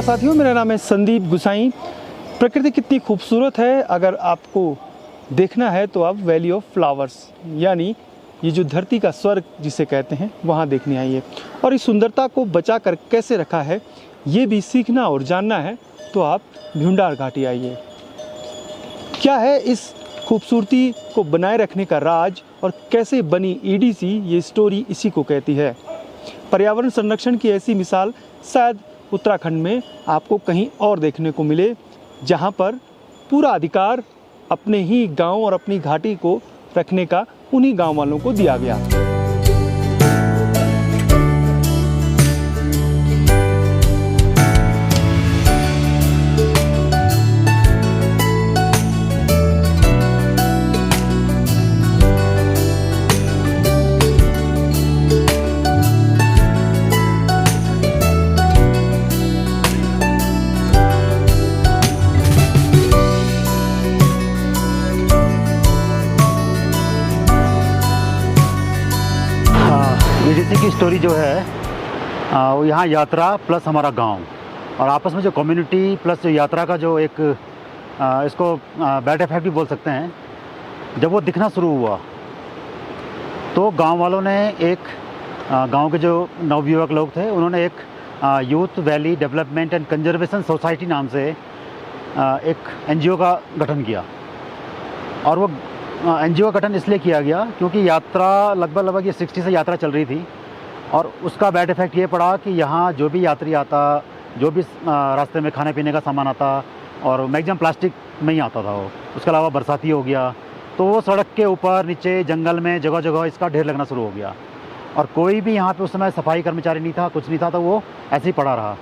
साथियों, मेरा नाम है संदीप गुसाई। प्रकृति कितनी खूबसूरत है, अगर आपको देखना है तो आप वैली ऑफ फ्लावर्स यानी ये जो धरती का स्वर्ग जिसे कहते हैं वहाँ देखने आइए। और इस सुंदरता को बचा कर कैसे रखा है ये भी सीखना और जानना है तो आप भ्यूंडार घाटी आइए। क्या है इस खूबसूरती को बनाए रखने का राज और कैसे बनी ईडीसी, ये स्टोरी इसी को कहती है। पर्यावरण संरक्षण की ऐसी मिसाल शायद उत्तराखंड में आपको कहीं और देखने को मिले, जहां पर पूरा अधिकार अपने ही गांव और अपनी घाटी को रखने का उन्हीं गांव वालों को दिया गया। ईडीसी की स्टोरी जो है वो यहाँ यात्रा प्लस हमारा गांव और आपस में जो कम्युनिटी प्लस जो यात्रा का जो एक इसको बैड इफेक्ट भी बोल सकते हैं, जब वो दिखना शुरू हुआ तो गांव वालों ने एक गांव के जो नवयुवक लोग थे उन्होंने एक youth valley development and conservation society नाम से एक एनजीओ का गठन किया। और वो एनजीओ का गठन इसलिए किया गया क्योंकि यात्रा लगभग ये 60 से यात्रा चल रही थी और उसका बैड इफ़ेक्ट ये पड़ा कि यहाँ जो भी यात्री आता, जो भी रास्ते में खाने पीने का सामान आता और मैक्सिमम प्लास्टिक में ही आता था वो। उसके अलावा बरसाती हो गया तो वो सड़क के ऊपर नीचे जंगल में जगह जगह इसका ढेर लगना शुरू हो गया और कोई भी यहाँ पे उस समय सफाई कर्मचारी नहीं था, कुछ नहीं था, तो वो ऐसे ही पड़ा रहा।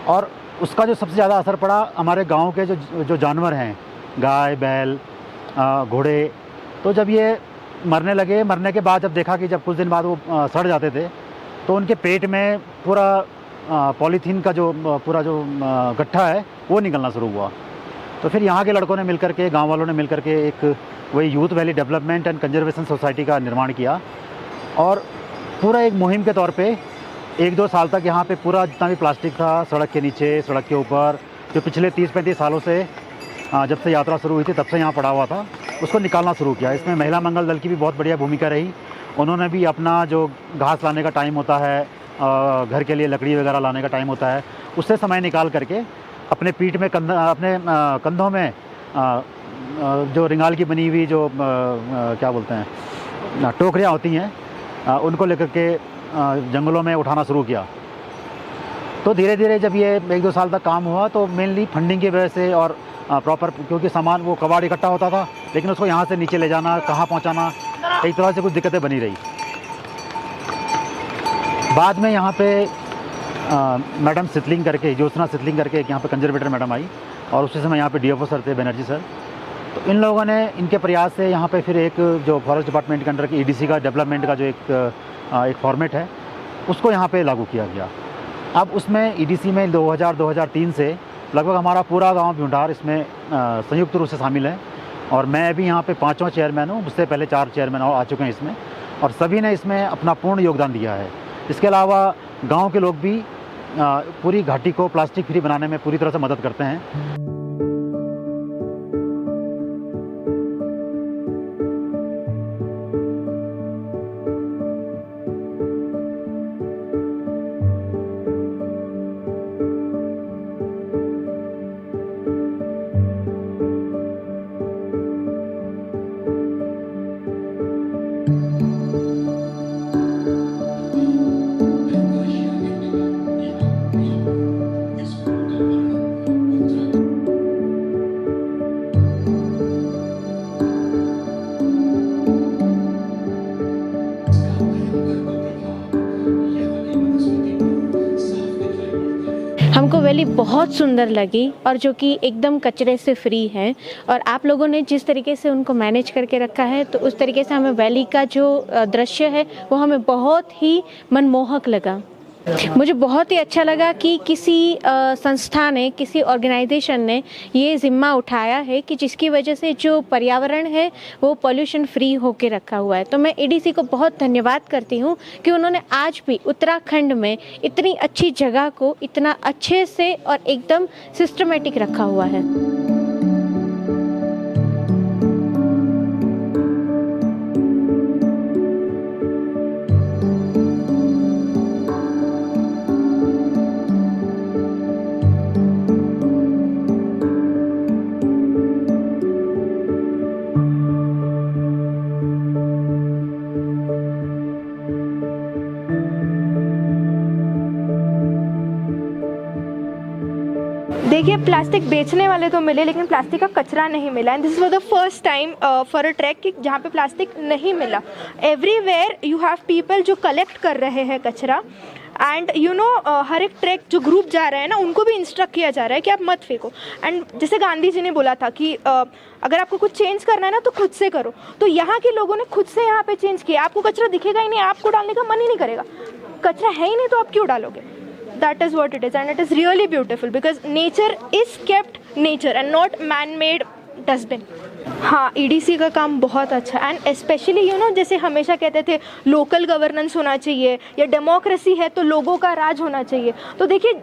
और उसका जो सबसे ज़्यादा असर पड़ा हमारे गाँव के जो जानवर हैं, गाय बैल घोड़े, तो जब ये मरने लगे, मरने के बाद जब देखा कि जब कुछ दिन बाद वो सड़ जाते थे तो उनके पेट में पूरा पॉलीथीन का जो पूरा जो गट्ठा है वो निकलना शुरू हुआ। तो फिर यहाँ के लड़कों ने मिलकर के, गांव वालों ने मिलकर के एक वही youth valley development and conservation society का निर्माण किया और पूरा एक मुहिम के तौर पे 1-2 साल तक यहाँ पे पूरा जितना भी प्लास्टिक था सड़क के नीचे, सड़क के ऊपर, जो पिछले 30-35 सालों से जब से यात्रा शुरू हुई थी तब से यहाँ पड़ा हुआ था, उसको निकालना शुरू किया। इसमें महिला मंगल दल की भी बहुत बढ़िया भूमिका रही। उन्होंने भी अपना जो घास लाने का टाइम होता है, घर के लिए लकड़ी वगैरह लाने का टाइम होता है, उससे समय निकाल करके अपने पीठ में अपने कंधों में जो रिंगाल की बनी हुई जो क्या बोलते हैं टोकरियाँ होती हैं, उनको लेकर के जंगलों में उठाना शुरू किया। तो धीरे धीरे जब ये 1-2 साल तक काम हुआ तो मेनली फंडिंग की वजह से और प्रॉपर, क्योंकि सामान वो कबाड़ इकट्ठा होता था लेकिन उसको यहाँ से नीचे ले जाना, कहाँ पहुँचाना, एक तरह से कुछ दिक्कतें बनी रही। बाद में यहाँ पे मैडम सितलिंग करके, ज्योत्सना सितलिंग करके एक यहाँ पे कंजर्वेटर मैडम आई और उसी समय यहाँ पे डीएफओ सर थे, बनर्जी सर। तो इन लोगों ने, इनके प्रयास से यहाँ पे फिर एक जो फॉरेस्ट डिपार्टमेंट के अंडर की ईडीसी का डेवलपमेंट का जो एक फॉर्मेट है उसको यहाँ पे लागू किया गया। अब उसमें ईडीसी में 2000-2003 से लगभग हमारा पूरा गांव भ्यूंडार इसमें संयुक्त रूप से शामिल है और मैं अभी यहाँ पे 5वां चेयरमैन हूँ। मुझसे पहले 4 चेयरमैन और आ चुके हैं इसमें और सभी ने इसमें अपना पूर्ण योगदान दिया है। इसके अलावा गांव के लोग भी पूरी घाटी को प्लास्टिक फ्री बनाने में पूरी तरह से मदद करते हैं। हमको वैली बहुत सुंदर लगी और जो कि एकदम कचरे से फ्री है और आप लोगों ने जिस तरीके से उनको मैनेज करके रखा है तो उस तरीके से हमें वैली का जो दृश्य है वो हमें बहुत ही मनमोहक लगा। मुझे बहुत ही अच्छा लगा कि किसी संस्था ने, किसी ऑर्गेनाइजेशन ने ये ज़िम्मा उठाया है कि जिसकी वजह से जो पर्यावरण है वो पोल्यूशन फ्री होके रखा हुआ है। तो मैं एडीसी को बहुत धन्यवाद करती हूँ कि उन्होंने आज भी उत्तराखंड में इतनी अच्छी जगह को इतना अच्छे से और एकदम सिस्टमेटिक रखा हुआ है। देखिए, प्लास्टिक बेचने वाले तो मिले लेकिन प्लास्टिक का कचरा नहीं मिला। And this was the first time for a track कि जहाँ पे प्लास्टिक नहीं मिला। एवरीवेयर यू हैव पीपल जो कलेक्ट कर रहे हैं कचरा। एंड यू नो हर एक ट्रैक जो ग्रुप जा रहा है ना, उनको भी इंस्ट्रक्ट किया जा रहा है कि आप मत फेंको। एंड जैसे गांधी जी ने बोला था कि अगर आपको कुछ चेंज करना है ना तो खुद से करो। तो यहाँ के लोगों ने खुद से यहाँ पे चेंज किया। आपको कचरा दिखेगा ही नहीं, आपको डालने का मन ही नहीं करेगा। कचरा है ही नहीं तो आप क्यों डालोगे? That is what it is, and it is really beautiful because nature is kept nature and not man-made dustbin. हाँ, EDC का काम बहुत अच्छा है। एंड स्पेशली यू नो, जैसे हमेशा कहते थे लोकल गवर्नेंस होना चाहिए या डेमोक्रेसी है तो लोगों का राज होना चाहिए। तो देखिए,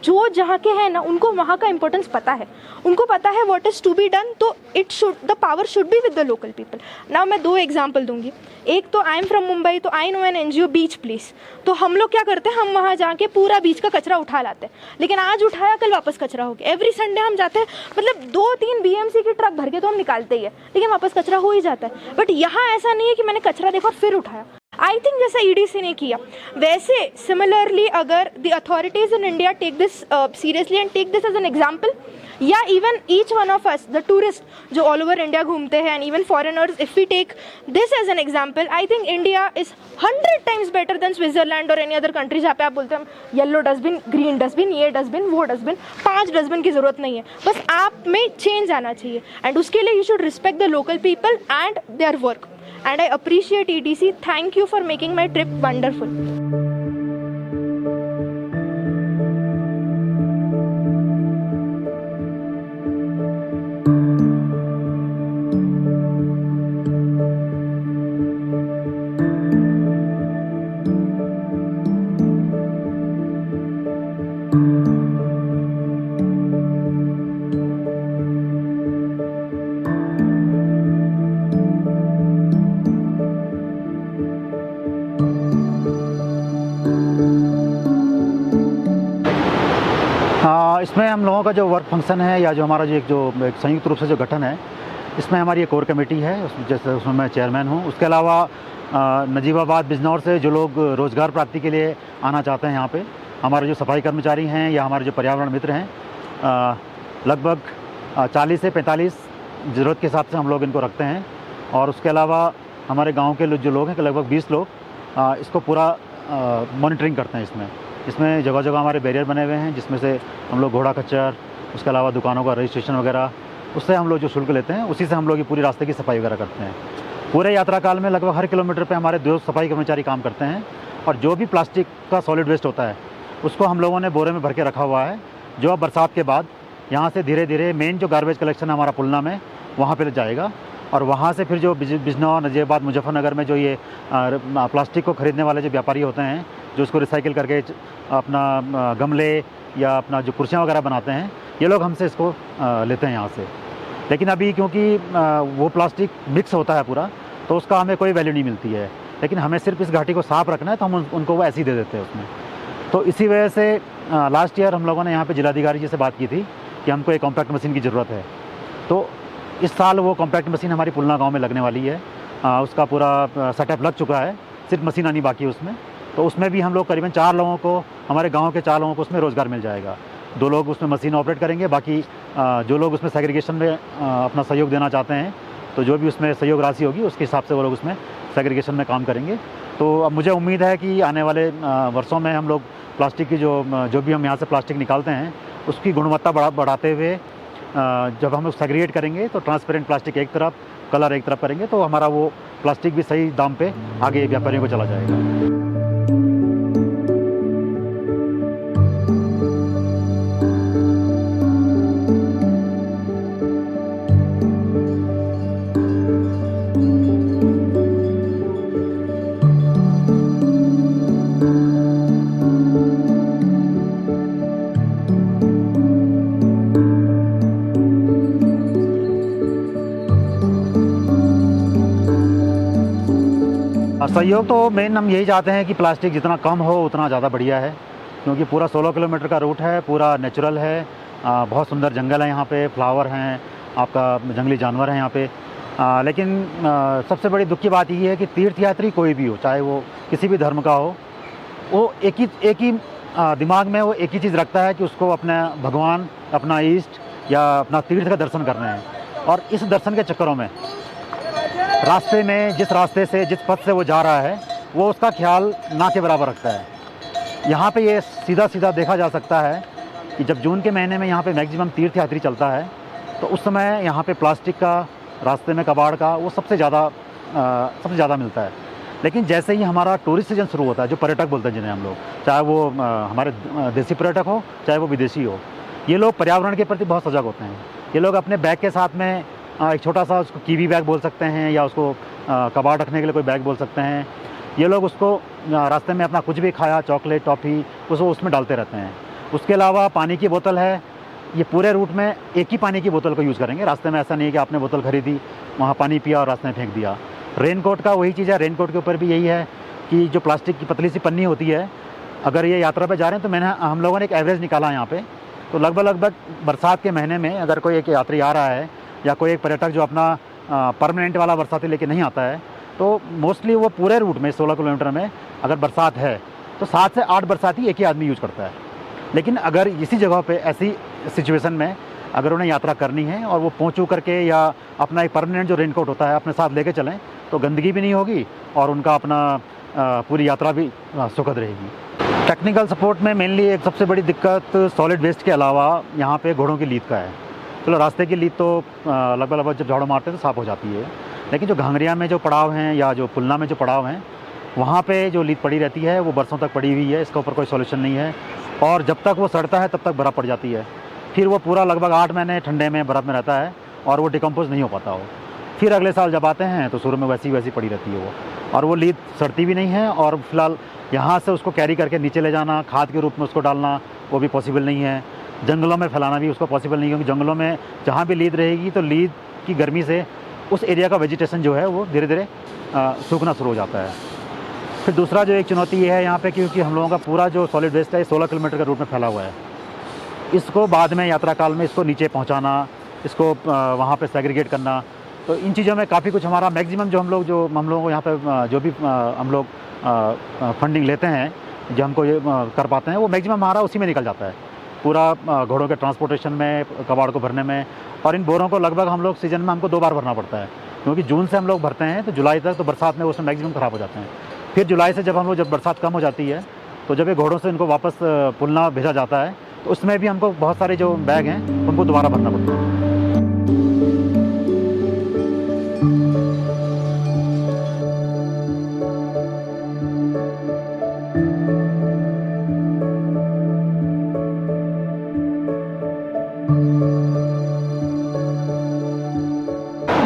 जो जहाँ के हैं ना, उनको वहाँ का इंपॉर्टेंस पता है, उनको पता है what is to be done. तो it should, the power should be with the local people. Now मैं 2 एग्जांपल दूंगी। एक तो आई एम फ्रॉम मुंबई, तो आई नो एन NGO बीच प्लीज। तो हम लोग क्या करते हैं, हम वहाँ जाके पूरा बीच का कचरा उठा लाते हैं। लेकिन आज उठाया, कल वापस कचरा हो गया। एवरी संडे हम जाते हैं, मतलब 2-3 BMC की ट्रक भर के तो हम निकालते ही है, लेकिन वापस कचरा हो ही जाता है। बट यहाँ ऐसा नहीं है कि मैंने कचरा देखा और फिर उठाया। आई थिंक जैसा EDC ने किया, वैसे सिमिलरली अगर the authorities in India take this seriously and take this as an example, या even each one of us the tourist जो ऑल ओवर इंडिया घूमते हैं and even foreigners, if we take this as an example, I think India is 100 times better than Switzerland और any other country जहाँ पे आप बोलते हैं yellow dustbin, green dustbin, ये डस्टबिन, वो डस्टबिन। 5 डस्टबिन की जरूरत नहीं है, बस आप में चेंज आना चाहिए। एंड उसके लिए you should respect the local people and their work. And I appreciate EDC. Thank you for making my trip wonderful. इसमें हम लोगों का जो वर्क फंक्शन है या जो हमारा जो एक संयुक्त रूप से जो गठन है, इसमें हमारी एक कोर कमेटी है, जैसे उसमें मैं चेयरमैन हूँ। उसके अलावा नजीबाबाद, बिजनौर से जो लोग रोज़गार प्राप्ति के लिए आना चाहते हैं यहाँ पे, हमारे जो सफाई कर्मचारी हैं या हमारे जो पर्यावरण मित्र हैं, लगभग 40 से 45 ज़रूरत के हिसाब से हम लोग इनको रखते हैं। और उसके अलावा हमारे गाँव के जो लोग हैं, लगभग 20 लोग इसको पूरा मॉनिटरिंग करते हैं। इसमें जगह जगह हमारे बैरियर बने हुए हैं, जिसमें से हम लोग घोड़ा खच्चर, उसके अलावा दुकानों का रजिस्ट्रेशन वगैरह, उससे हम लोग जो शुल्क लेते हैं उसी से हम लोग ये पूरी रास्ते की सफाई वगैरह करते हैं। पूरे यात्रा काल में लगभग हर किलोमीटर पे हमारे 2 सफाई कर्मचारी काम करते हैं। और जो भी प्लास्टिक का सॉलिड वेस्ट होता है उसको हम लोगों ने बोरे में भर के रखा हुआ है, जो अब बरसात के बाद यहाँ से धीरे धीरे मेन जो गार्बेज कलेक्शन है हमारा पुलना में, वहाँ पर जाएगा। और वहाँ से फिर जो बिजनौर, नजीबाबाद, मुजफ्फरनगर में जो ये प्लास्टिक को ख़रीदने वाले जो व्यापारी होते हैं, जो उसको रिसाइकिल करके अपना गमले या अपना जो कुर्सियाँ वगैरह बनाते हैं, ये लोग हमसे इसको लेते हैं यहाँ से। लेकिन अभी क्योंकि वो प्लास्टिक मिक्स होता है पूरा, तो उसका हमें कोई वैल्यू नहीं मिलती है। लेकिन हमें सिर्फ इस घाटी को साफ़ रखना है, तो हम उनको वो ऐसे ही दे देते हैं उसमें। तो इसी वजह से लास्ट ईयर हम लोगों ने यहाँ पे जिलाधिकारी जी से बात की थी कि हमको एक कॉम्पैक्ट मशीन की ज़रूरत है। तो इस साल वो कॉम्पैक्ट मशीन हमारी पुलना गाँव में लगने वाली है। उसका पूरा सेटअप लग चुका है, सिर्फ मशीन आनी बाकी है उसमें। तो उसमें भी हम लोग करीबन 4 लोगों को, हमारे गांव के 4 लोगों को उसमें रोज़गार मिल जाएगा। 2 लोग उसमें मशीन ऑपरेट करेंगे, बाकी जो लोग उसमें सेग्रीगेशन में अपना सहयोग देना चाहते हैं, तो जो भी उसमें सहयोग राशि होगी उसके हिसाब से वो लोग उसमें सेग्रीगेशन में काम करेंगे। तो अब मुझे उम्मीद है कि आने वाले वर्षों में हम लोग प्लास्टिक की जो भी हम यहाँ से प्लास्टिक निकालते हैं उसकी गुणवत्ता बढ़ाते हुए जब हम लोग सेग्रीगेट करेंगे तो ट्रांसपेरेंट प्लास्टिक एक तरफ, कलर एक तरफ करेंगे, तो हमारा वो प्लास्टिक भी सही दाम पे आगे व्यापारियों को चला जाएगा। सहयोग तो मेन हम यही चाहते हैं कि प्लास्टिक जितना कम हो उतना ज़्यादा बढ़िया है, क्योंकि पूरा 16 किलोमीटर का रूट है, पूरा नेचुरल है, बहुत सुंदर जंगल है यहाँ पे, फ्लावर हैं, आपका जंगली जानवर हैं यहाँ पे। लेकिन सबसे बड़ी दुख की बात ये है कि तीर्थयात्री कोई भी हो, चाहे वो किसी भी धर्म का हो, वो एक ही दिमाग में वो एक ही चीज़ रखता है कि उसको अपना भगवान, अपना ईष्ट या अपना तीर्थ का दर्शन करना है। और इस दर्शन के चक्करों में रास्ते में जिस रास्ते से, जिस पथ से वो जा रहा है, वो उसका ख्याल ना के बराबर रखता है। यहाँ पे ये सीधा सीधा देखा जा सकता है कि जब जून के महीने में यहाँ पे मैक्सिमम तीर्थयात्री चलता है, तो उस समय यहाँ पे प्लास्टिक का, रास्ते में कबाड़ का, वो सबसे ज़्यादा मिलता है। लेकिन जैसे ही हमारा टूरिस्ट सीजन शुरू होता है, जो पर्यटक बोलते हैं जिन्हें हम लोग, चाहे वो हमारे देसी पर्यटक हो, चाहे वो विदेशी हो, ये लोग पर्यावरण के प्रति बहुत सजग होते हैं। ये लोग अपने बैग के साथ में एक छोटा सा, उसको कीवी बैग बोल सकते हैं, या उसको कबाड़ रखने के लिए कोई बैग बोल सकते हैं, ये लोग उसको रास्ते में अपना कुछ भी खाया, चॉकलेट, टॉफ़ी, उसको उसमें डालते रहते हैं। उसके अलावा पानी की बोतल है, ये पूरे रूट में एक ही पानी की बोतल को यूज़ करेंगे। रास्ते में ऐसा नहीं है कि आपने बोतल खरीदी, वहाँ पानी पिया और रास्ते में फेंक दिया। रेनकोट का वही चीज़ है, रेनकोट के ऊपर भी यही है कि जो प्लास्टिक की पतली सी पन्नी होती है, अगर ये यात्रा पे जा रहे हैं तो हम लोगों ने एक एवरेज निकाला यहाँ पे, तो लगभग बरसात के महीने में अगर कोई एक यात्री आ रहा है या कोई एक पर्यटक जो अपना परमानेंट वाला बरसाती लेके नहीं आता है, तो मोस्टली वो पूरे रूट में 16 किलोमीटर में अगर बरसात है तो 7 से 8 बरसाती एक ही आदमी यूज़ करता है। लेकिन अगर इसी जगह पे ऐसी सिचुएशन में अगर उन्हें यात्रा करनी है और वो पहुँचू करके या अपना एक परमानेंट जो रेनकोट होता है अपने साथ लेके चलें, तो गंदगी भी नहीं होगी और उनका अपना पूरी यात्रा भी सुखद रहेगी। टेक्निकल सपोर्ट में मेनली एक सबसे बड़ी दिक्कत सॉलिड वेस्ट के अलावा यहाँ पे घोड़ों की लीद का है। चलो रास्ते की लीद तो लगभग जब झाड़ू मारते हैं तो साफ़ हो जाती है, लेकिन जो घांगरिया में जो पड़ाव हैं या जो पुलना में जो पड़ाव हैं, वहाँ पे जो लीद पड़ी रहती है वो बरसों तक पड़ी हुई है। इसका ऊपर कोई सॉल्यूशन नहीं है और जब तक वो सड़ता है तब तक बर्फ़ पड़ जाती है। फिर वो पूरा लगभग 8 महीने ठंडे में बर्फ़ में रहता है और वो डिकम्पोज नहीं हो पाता हो। फिर अगले साल जब आते हैं तो शुरू में वैसी पड़ी रहती है वो, और वो लीद सड़ती भी नहीं है। और फिलहाल यहाँ से उसको कैरी करके नीचे ले जाना, खाद के रूप में उसको डालना, वो भी पॉसिबल नहीं है। जंगलों में फैलाना भी उसको पॉसिबल नहीं है, क्योंकि जंगलों में जहाँ भी लीद रहेगी तो लीद की गर्मी से उस एरिया का वेजिटेशन जो है वो धीरे धीरे सूखना शुरू हो जाता है। फिर दूसरा जो एक चुनौती ये है यहाँ पे, क्योंकि हम लोगों का पूरा जो सॉलिड वेस्ट है 16 किलोमीटर के रूट में फैला हुआ है, इसको बाद में यात्रा काल में इसको नीचे पहुँचाना, इसको वहाँ पे सेग्रीगेट करना, तो इन चीज़ों में काफ़ी कुछ हमारा मैक्सिमम जो हम लोगों को यहाँ पे जो भी हम लोग फंडिंग लेते हैं, जो हमको ये कर पाते हैं, वो मैक्सिमम हमारा उसी में निकल जाता है, पूरा घोड़ों के ट्रांसपोर्टेशन में, कबाड़ को भरने में। और इन बोरों को लगभग हम लोग सीज़न में हमको 2 बार भरना पड़ता है, क्योंकि जून से हम लोग भरते हैं तो जुलाई तक, तो बरसात में उसमें मैक्सिमम ख़राब हो जाते हैं। फिर जुलाई से जब बरसात कम हो जाती है तो जब ये घोड़ों से इनको वापस पुलना भेजा जाता है, तो उसमें भी हमको बहुत सारे जो बैग हैं उनको दोबारा भरना पड़ता है।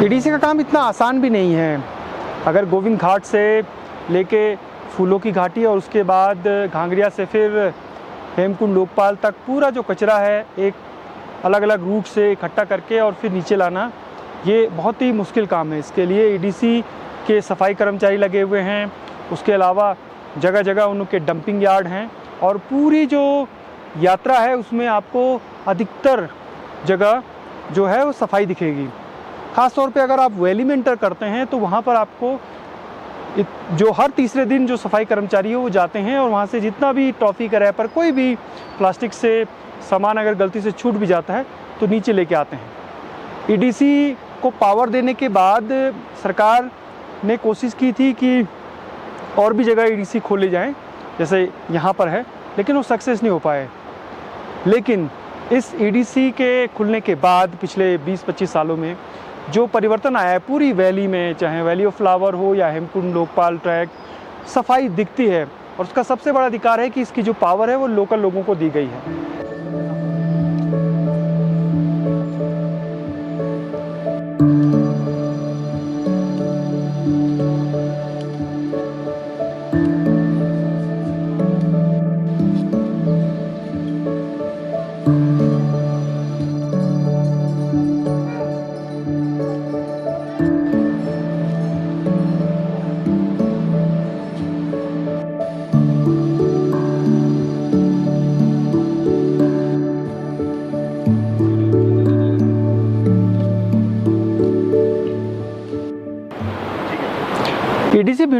ईडीसी का काम इतना आसान भी नहीं है। अगर गोविंद घाट से लेके फूलों की घाटी और उसके बाद घांगरिया से फिर हेमकुंड लोकपाल तक पूरा जो कचरा है एक अलग अलग रूट से इकट्ठा करके और फिर नीचे लाना, ये बहुत ही मुश्किल काम है। इसके लिए ईडीसी के सफाई कर्मचारी लगे हुए हैं, उसके अलावा जगह जगह उनके डंपिंग यार्ड हैं, और पूरी जो यात्रा है उसमें आपको अधिकतर जगह जो है वो सफाई दिखेगी। ख़ास तौर पे अगर आप वैली में एंटर करते हैं तो वहाँ पर आपको जो हर तीसरे दिन जो सफाई कर्मचारी है वो जाते हैं और वहाँ से जितना भी टॉफ़ी का रैपर, कोई भी प्लास्टिक से सामान अगर गलती से छूट भी जाता है तो नीचे लेके आते हैं। ईडीसी को पावर देने के बाद सरकार ने कोशिश की थी कि और भी जगह ईडीसी खोले जाएं, जैसे यहाँ पर है, लेकिन वो सक्सेस नहीं हो पाए। लेकिन इस ईडीसी के खुलने के बाद पिछले 20-25 सालों में जो परिवर्तन आया है पूरी वैली में, चाहे वैली ऑफ फ्लावर हो या हेमकुंड लोकपाल ट्रैक, सफाई दिखती है। और उसका सबसे बड़ा अधिकार है कि इसकी जो पावर है वो लोकल लोगों को दी गई है।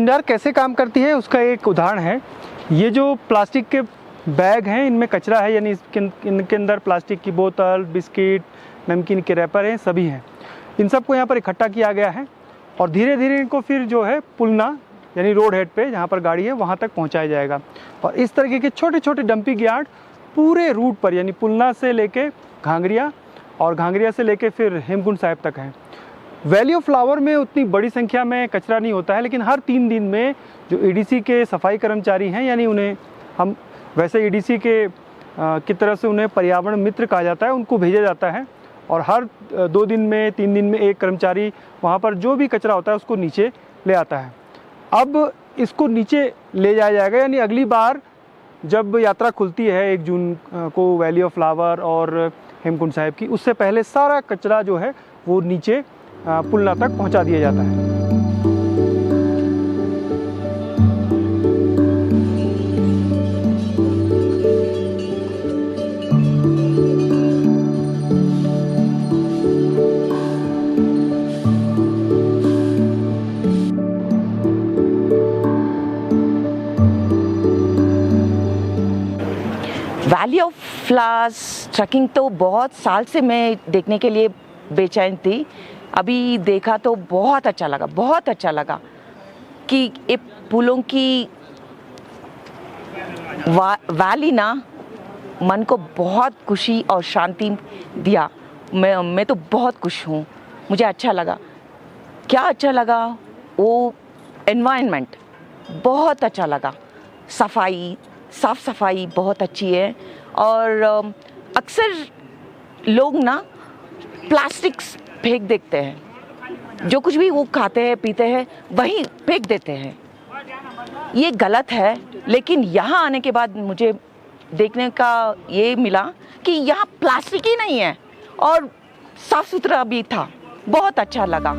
विंडार कैसे काम करती है उसका एक उदाहरण है। ये जो प्लास्टिक के बैग हैं इनमें कचरा है, यानी इनके अंदर प्लास्टिक की बोतल, बिस्किट, नमकीन के रैपर हैं, सभी हैं। इन सबको यहाँ पर इकट्ठा किया गया है और धीरे धीरे इनको फिर जो है पुलना यानी रोड हेड पे जहाँ पर गाड़ी है वहाँ तक पहुँचाया जाएगा। और इस तरीके के छोटे छोटे डंपिंग यार्ड पूरे रूट पर यानी पुलना से लेके घांगरिया और घांगरिया से लेके फिर हेमकुंड साहिब तक हैं। वैली ऑफ फ्लावर में उतनी बड़ी संख्या में कचरा नहीं होता है, लेकिन हर 3 दिन में जो ईडीसी के सफाई कर्मचारी हैं, यानी उन्हें हम वैसे ईडीसी के की तरफ से उन्हें पर्यावरण मित्र कहा जाता है, उनको भेजा जाता है और हर 2 दिन में 3 दिन में एक कर्मचारी वहाँ पर जो भी कचरा होता है उसको नीचे ले आता है। अब इसको नीचे ले जाया जाएगा, यानी अगली बार जब यात्रा खुलती है 1 जून को वैली ऑफ फ्लावर और हेमकुंड साहिब की, उससे पहले सारा कचरा जो है वो नीचे पुलना तक पहुंचा दिया जाता है। वैली ऑफ फ्लावर्स ट्रैकिंग तो बहुत साल से मैं देखने के लिए बेचैन थी। अभी देखा तो बहुत अच्छा लगा कि ये फूलों की वैली ना मन को बहुत खुशी और शांति दिया। मैं तो बहुत खुश हूँ, मुझे अच्छा लगा। क्या अच्छा लगा, वो एनवायरनमेंट बहुत अच्छा लगा, साफ सफाई बहुत अच्छी है। और अक्सर लोग ना प्लास्टिक फेंक देते हैं, जो कुछ भी वो खाते हैं पीते हैं वही फेंक देते हैं, ये गलत है। लेकिन यहाँ आने के बाद मुझे देखने का ये मिला कि यहाँ प्लास्टिक ही नहीं है और साफ सुथरा भी था, बहुत अच्छा लगा।